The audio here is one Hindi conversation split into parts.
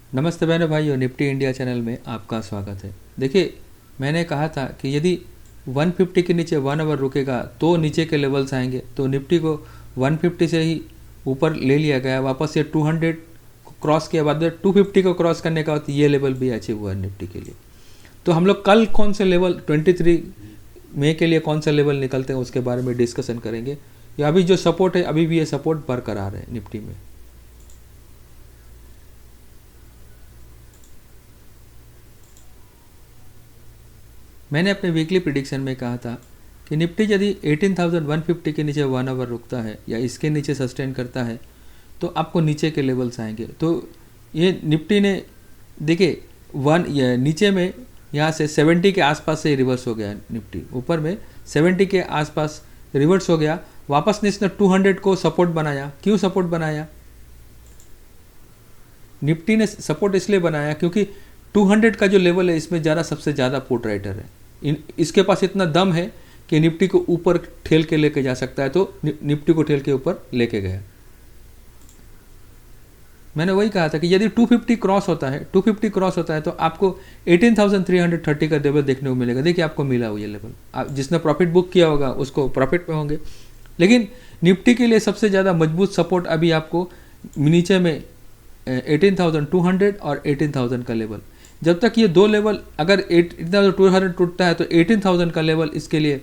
नमस्ते बहनों भाइयों, निफ्टी इंडिया चैनल में आपका स्वागत है। देखिए, मैंने कहा था कि यदि 150 के नीचे 1 आवर रुकेगा तो नीचे के लेवल्स आएंगे, तो निफ्टी को 150 से ही ऊपर ले लिया गया। वापस ये 200 को क्रॉस किया, बाद में 250 को क्रॉस करने का बाद ये लेवल भी अचीव हुआ निफ्टी के लिए। तो हम लोग कल कौन से लेवल 23 मई के लिए कौन सा लेवल निकलते हैं उसके बारे में डिस्कशन करेंगे। या अभी जो सपोर्ट है, अभी भी ये सपोर्ट बरकरार है निफ्टी में। मैंने अपने वीकली प्रिडिक्शन में कहा था कि निफ्टी यदि 18,150 के नीचे 1 आवर रुकता है या इसके नीचे सस्टेन करता है तो आपको नीचे के लेवल्स आएंगे। तो ये निफ्टी ने देखिए नीचे में यहाँ से 70 के आसपास से रिवर्स हो गया। निफ्टी ऊपर में 70 के आसपास रिवर्स हो गया। वापस ने इसने 200 को सपोर्ट बनाया। क्यों सपोर्ट बनाया? निफ्टी ने सपोर्ट इसलिए बनाया क्योंकि 200 का जो लेवल है इसमें सबसे ज़्यादा पुट राइटर है। इसके पास इतना दम है कि निफ्टी को ऊपर ठेल के लेके जा सकता है, तो निफ्टी को ठेल के ऊपर लेके गया। मैंने वही कहा था कि यदि 250 क्रॉस होता है तो आपको 18,330 का लेवल देखने को मिलेगा। देखिए, आपको मिला हुआ ये लेवल। जिसने प्रॉफिट बुक किया होगा उसको प्रॉफिट में होंगे। लेकिन निफ्टी के लिए सबसे ज़्यादा मजबूत सपोर्ट अभी आपको नीचे में 18,200 और 18,000 का लेवल। जब तक ये दो लेवल, अगर 18,200 टूटता है तो 18,000 का लेवल इसके लिए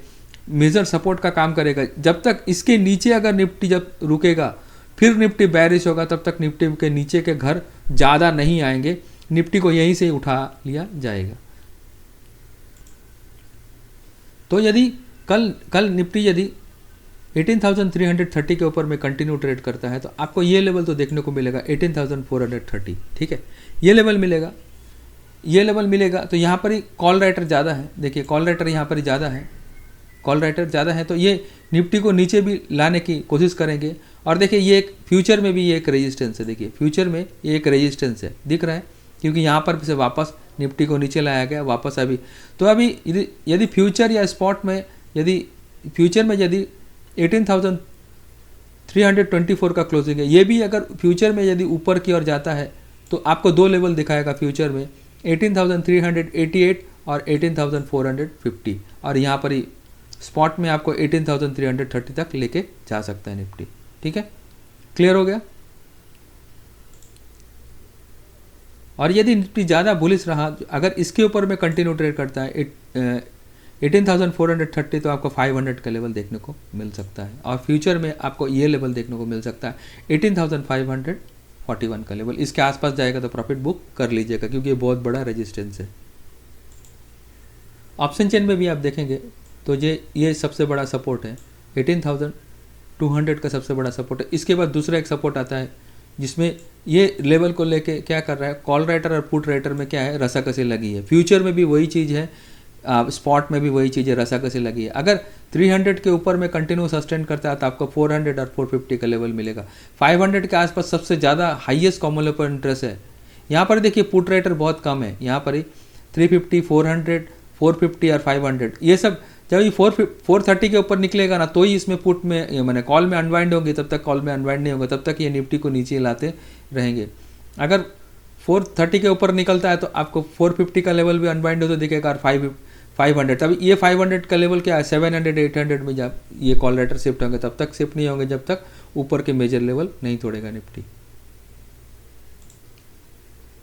मेजर सपोर्ट का काम करेगा। जब तक इसके नीचे अगर निफ्टी जब रुकेगा फिर निफ्टी बैरिश होगा, तब तक निफ्टी के नीचे के घर ज़्यादा नहीं आएंगे। निफ्टी को यहीं से उठा लिया जाएगा। तो यदि कल निफ्टी यदि 18,330 के ऊपर में कंटिन्यू ट्रेड करता है तो आपको ये लेवल तो देखने को मिलेगा 18,430। ठीक है, ये लेवल मिलेगा। तो यहाँ पर ही कॉल राइटर ज़्यादा है। देखिए, कॉल राइटर यहाँ पर ज़्यादा है, तो ये निफ्टी को नीचे भी लाने की कोशिश करेंगे। और देखिए, ये एक फ्यूचर में भी ये एक रेजिस्टेंस है। देखिए, फ्यूचर में ये एक रेजिस्टेंस है, दिख रहा है, क्योंकि यहाँ पर से वापस निफ्टी को नीचे लाया गया वापस। तो अभी यदि फ्यूचर या स्पॉट में यदि 18,324 का क्लोजिंग है, ये भी अगर फ्यूचर में यदि ऊपर की ओर जाता है तो आपको दो लेवल दिखाएगा फ्यूचर में, 18,388 और 18,450। और यहाँ पर ही स्पॉट में आपको 18,330 तक लेके जा सकता है निफ्टी। ठीक है, क्लियर हो गया। और यदि निफ्टी ज़्यादा बुलिश रहा, अगर इसके ऊपर में कंटिन्यू ट्रेड करता है 18,430, तो आपको 500 का लेवल देखने को मिल सकता है। और फ्यूचर में आपको ये लेवल देखने को मिल सकता है 18,541 का लेवल। इसके आसपास जाएगा तो प्रॉफिट बुक कर लीजिएगा, क्योंकि ये बहुत बड़ा रेजिस्टेंस है। ऑप्शन चेन में भी आप देखेंगे तो ये सबसे बड़ा सपोर्ट है, 18,200 का सबसे बड़ा सपोर्ट है। इसके बाद दूसरा एक सपोर्ट आता है जिसमें ये लेवल को लेके क्या कर रहा है, कॉल राइटर और पुट राइटर में क्या है, रसाकसी लगी है। फ्यूचर में भी वही चीज़ है, स्पॉट में भी वही चीज़ है, रसाकसी लगी है। अगर 300 के ऊपर में कंटिन्यू सस्टेन करता है तो आपको 400 और 450 का लेवल मिलेगा। 500 के आसपास सबसे ज़्यादा हाईएस्ट कॉमन पर इंटरेस्ट है। यहाँ पर देखिए, पुट राइटर बहुत कम है। यहाँ पर ही 350, 400, 450 और 500, ये सब जब ये 430 के ऊपर निकलेगा ना, तो ही इसमें पुट में मैंने कॉल में अनवाइंड होंगे। तब तक कॉल में अनवाइंड नहीं होंगे, तब तक ये निफ्टी को नीचे लाते रहेंगे। अगर 430 के ऊपर निकलता है तो आपको 450 का लेवल भी अनवाइंड होता दिखेगा, और 500। तब ये 500 का लेवल क्या है, 700, 800 में जब ये कॉल राइटर शिफ्ट होंगे, तब तक शिफ्ट नहीं होंगे जब तक ऊपर के मेजर लेवल नहीं तोड़ेगा निफ्टी।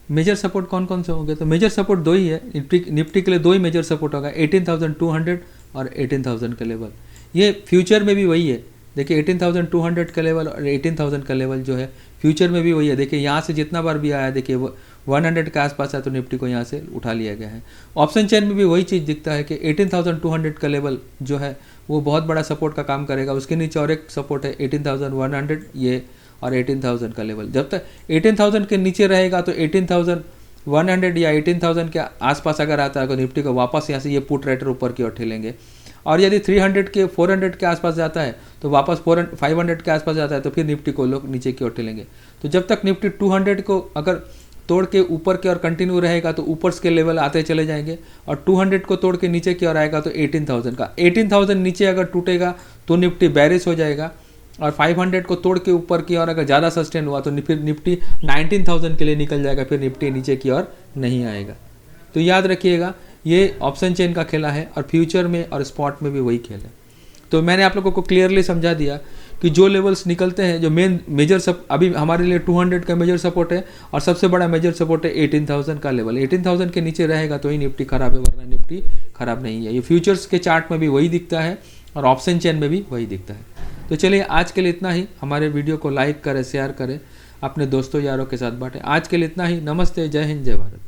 मेजर सपोर्ट कौन कौन से होंगे? तो मेजर सपोर्ट दो ही है निफ्टी के लिए, दो ही मेजर सपोर्ट होगा, 18,200 और 18,000 का लेवल। ये फ्यूचर में भी वही है। देखिए, 18,200 का लेवल और 18,000 का लेवल जो है फ्यूचर में भी वही है। देखिए, यहाँ से जितना बार भी आया, देखिए 100 के आसपास है तो निफ्टी को यहाँ से उठा लिया गया है। ऑप्शन चेन में भी वही चीज़ दिखता है कि 18,200 का लेवल जो है वो बहुत बड़ा सपोर्ट का काम करेगा। उसके नीचे और एक सपोर्ट है 18,100, ये, और 18,000 का लेवल। जब तक 18,000 के नीचे रहेगा तो 18,100 या 18,000 के आसपास अगर आता है तो निफ्टी को वापस यहाँ से ये पुट राइटर ऊपर की ओर ठेलेंगे। और यदि 300 के 400 के आसपास जाता है तो वापस 500 के आसपास जाता है तो फिर निफ्टी को लोग नीचे की ओर ठेलेंगे। तो जब तक निफ्टी 200 को अगर तोड़ के ऊपर की ओर कंटिन्यू रहेगा तो ऊपर के लेवल आते चले जाएंगे, और 200 को तोड़ के नीचे की ओर आएगा तो 18,000 नीचे अगर टूटेगा तो निफ्टी बैरिश हो जाएगा। और 500 को तोड़ के ऊपर की ओर अगर ज़्यादा सस्टेन हुआ तो फिर निफ्टी 19,000 के लिए निकल जाएगा, फिर निफ्टी नीचे की ओर नहीं आएगा। तो याद रखिएगा ये ऑप्शन चेन का खेला है और फ्यूचर में और स्पॉट में भी वही खेल है। तो मैंने आप लोगों को क्लियरली समझा दिया कि जो लेवल्स निकलते हैं, जो मेजर अभी हमारे लिए 200 का मेजर सपोर्ट है और सबसे बड़ा मेजर सपोर्ट है 18,000 का लेवल। 18,000 के नीचे रहेगा तो ही निफ्टी खराब है, वरना निफ्टी खराब नहीं है। ये फ्यूचर्स के चार्ट में भी वही दिखता है और ऑप्शन चेन में भी वही दिखता है। तो चलिए आज के लिए इतना ही। हमारे वीडियो को लाइक करें, शेयर करें, अपने दोस्तों यारों के साथ बांटें। आज के लिए इतना ही। नमस्ते, जय हिंद, जय भारत।